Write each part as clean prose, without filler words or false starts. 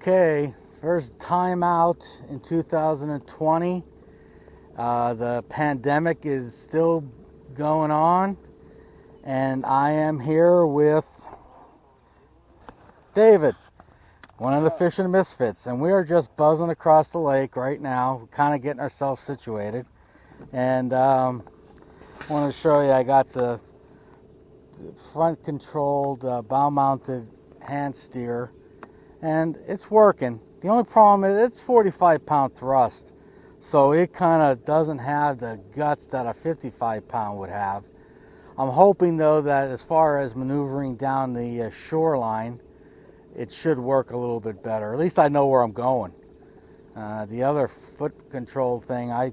Okay, first time out in 2020. The pandemic is still going on, and I am here with David, one of the Fishing Misfits, and we are just buzzing across the lake right now, kind of getting ourselves situated. And I want to show you, I got the front controlled bow mounted hand steer, and it's working. The only problem is it's 45-pound thrust, so it kind of doesn't have the guts that a 55-pound would have. I'm hoping though that as far as maneuvering down the shoreline, it should work a little bit better. At least I know where I'm going. The other foot control thing, I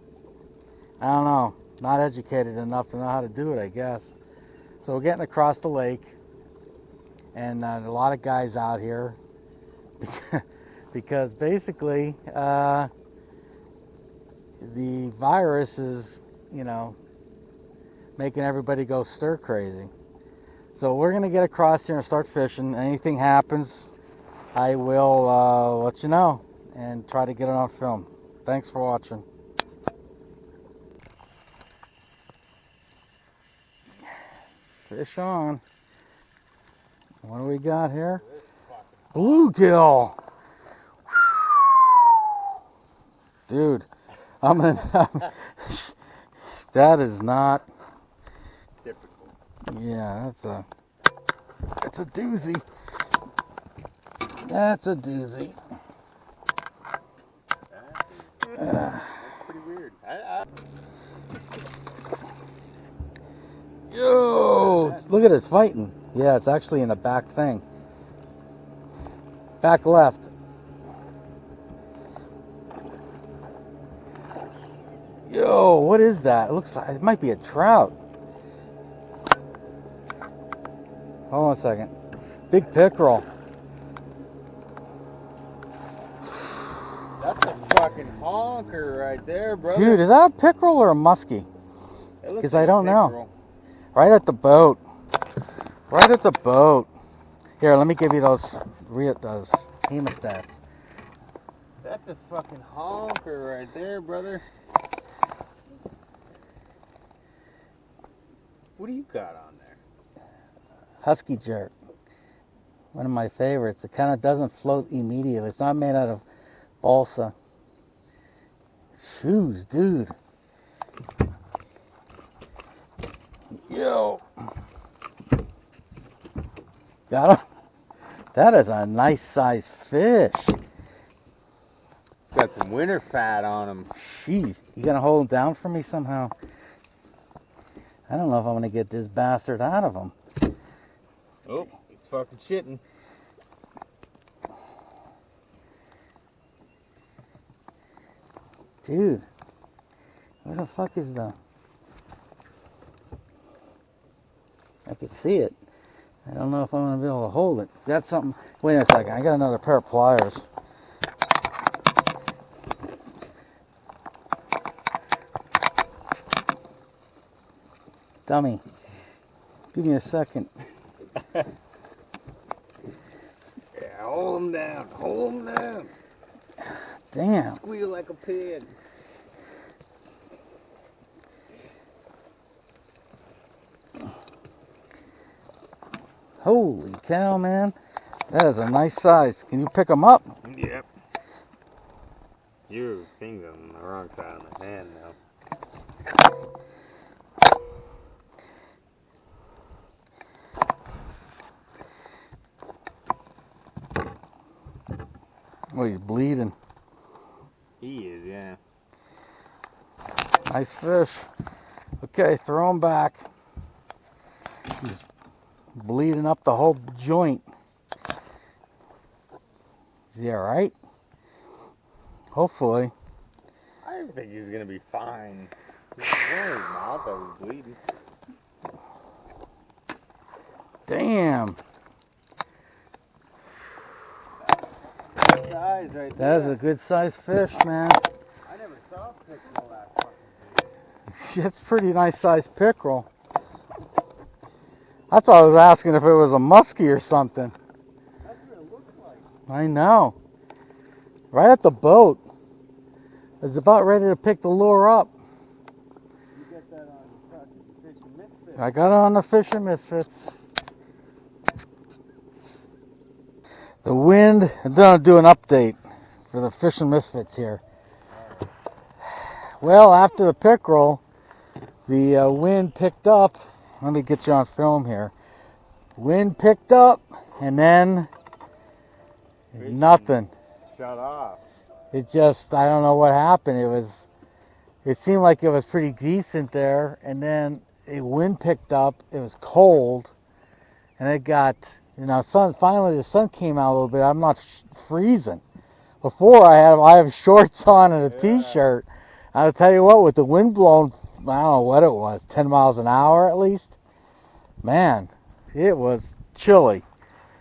don't know, not educated enough to know how to do it, I guess. So we're getting across the lake, and a lot of guys out here because basically the virus is, making everybody go stir crazy. So we're gonna get across here and start fishing. Anything happens, I will let you know and try to get it on film. Thanks for watching. Fish on. What do we got here? Bluegill. Dude, that is not typical. Yeah, that's a doozy. That's a doozy. That's pretty weird. Yo, look at it fighting. Yeah, it's actually in the back thing. Back left. Yo, what is that? It looks like it might be a trout. Hold on a second. Big pickerel. That's a fucking honker right there, brother. Dude, is that a pickerel or a muskie? Because I don't know. Right at the boat. Right at the boat. Here, let me give you those hemostats. That's a fucking honker right there, brother. What do you got on there? Husky jerk. One of my favorites. It kind of doesn't float immediately. It's not made out of balsa. Shoes, dude. Yo. Got him? That is a nice sized fish. It's got some winter fat on him. Jeez. You gonna hold him down for me somehow? I don't know if I'm gonna get this bastard out of him. Oh, he's fucking shitting. Dude, where the fuck is the... I could see it. I don't know if I'm going to be able to hold it. Got something... Wait a second, I got another pair of pliers. Dummy. Give me a second. Yeah, hold him down. Hold him down. Damn. Squeal like a pig. Holy cow, man. That is a nice size. Can you pick them up? Yep. Your finger's on the wrong side of my hand now. Oh, he's bleeding. He is, yeah. Nice fish. Okay, throw him back. He's bleeding up the whole joint. Is he alright? Hopefully. I think he's gonna be fine. His mouth that was bleeding. Damn. Good size right there. That is a good sized fish, man. I never saw a pickerel that fucking big. It's pretty nice sized pickerel. That's why I was asking if it was a muskie or something. That's what it looks like. I know. right at the boat. I was about ready to pick the lure up. You get that on the Fishing Misfits. I got it on the Fishing Misfits. The wind, I'm going to do an update for the Fishing Misfits here. Well, after the pickerel, the wind picked up. Let me get you on film here. Wind picked up, and then nothing. Shut off. It just, I don't know what happened. It seemed like it was pretty decent there, and then the wind picked up. It was cold, and it got, finally the sun came out a little bit. I'm not freezing. Before I have shorts on and a t-shirt. I'll tell you what, with the wind blowing, I don't know what it was, 10 miles an hour at least. Man, it was chilly.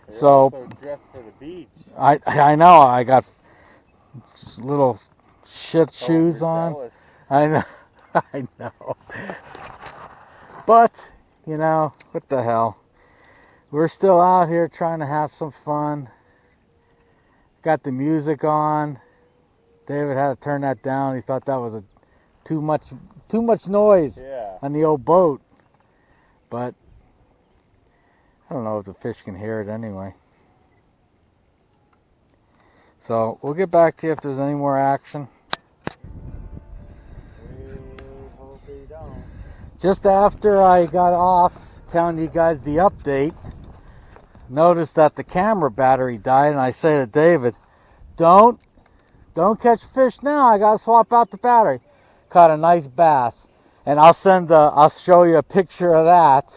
You're So also dressed for the beach. I know I got little shit shoes on. Overzealous. I know, I know. But what the hell? We're still out here trying to have some fun. Got the music on. David had to turn that down. He thought that was too much noise on the old boat. But I don't know if the fish can hear it anyway. So we'll get back to you if there's any more action. We hope we don't. Just after I got off telling you guys the update, noticed that the camera battery died, and I say to David, don't catch fish now. I gotta swap out the battery. Caught a nice bass, and I'll show you a picture of that.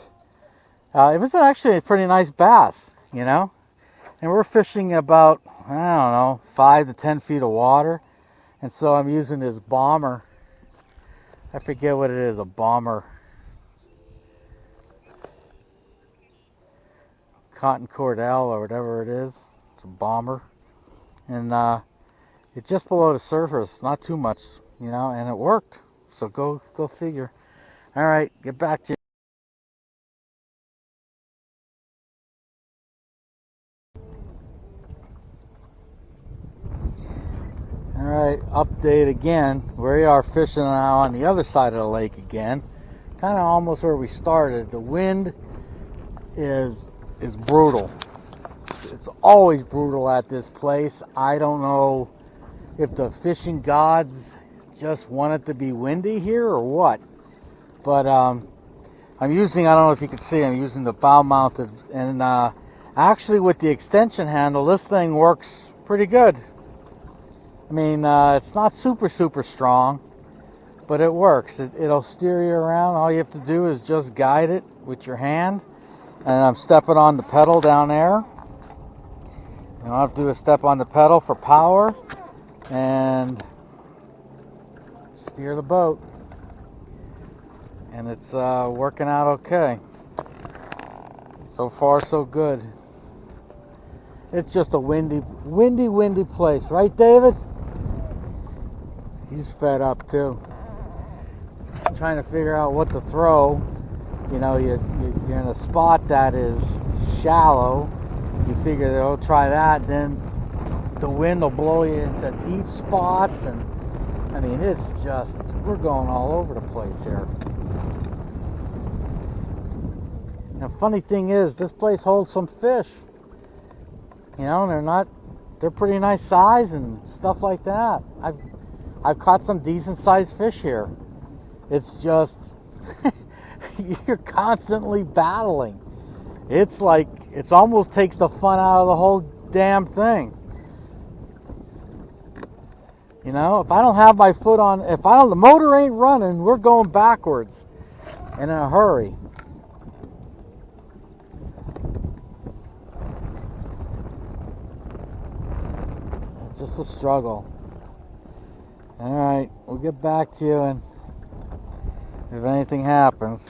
It was actually a pretty nice bass, and we're fishing about, I don't know, 5 to 10 feet of water, and so I'm using this bomber. I forget what it is, a bomber. Cotton Cordell or whatever it is. It's a bomber. And it's just below the surface, not too much, and it worked. So go figure. All right, get back to you. All right, update again. We are fishing now on the other side of the lake again. Kind of almost where we started. The wind is brutal. It's always brutal at this place. I don't know if the fishing gods just want it to be windy here or what. But I'm using, I don't know if you can see, I'm using the bow mounted, and actually with the extension handle, this thing works pretty good. I mean, it's not super strong, but it works. It'll steer you around. All you have to do is just guide it with your hand. And I'm stepping on the pedal down there. And all I have to do is step on the pedal for power and steer the boat. And it's working out okay. So far, so good. It's just a windy place, right, David? He's fed up too. Trying to figure out what to throw. You're in a spot that is shallow. You figure, oh, try that. Then the wind will blow you into deep spots, and I mean, we're going all over the place here. The funny thing is, this place holds some fish. They're pretty nice size and stuff like that. I've caught some decent sized fish here. It's just, you're constantly battling. It's like, it almost takes the fun out of the whole damn thing. If I don't have my foot on, the motor ain't running, we're going backwards and in a hurry. It's just a struggle. All right, we'll get back to you, and if anything happens.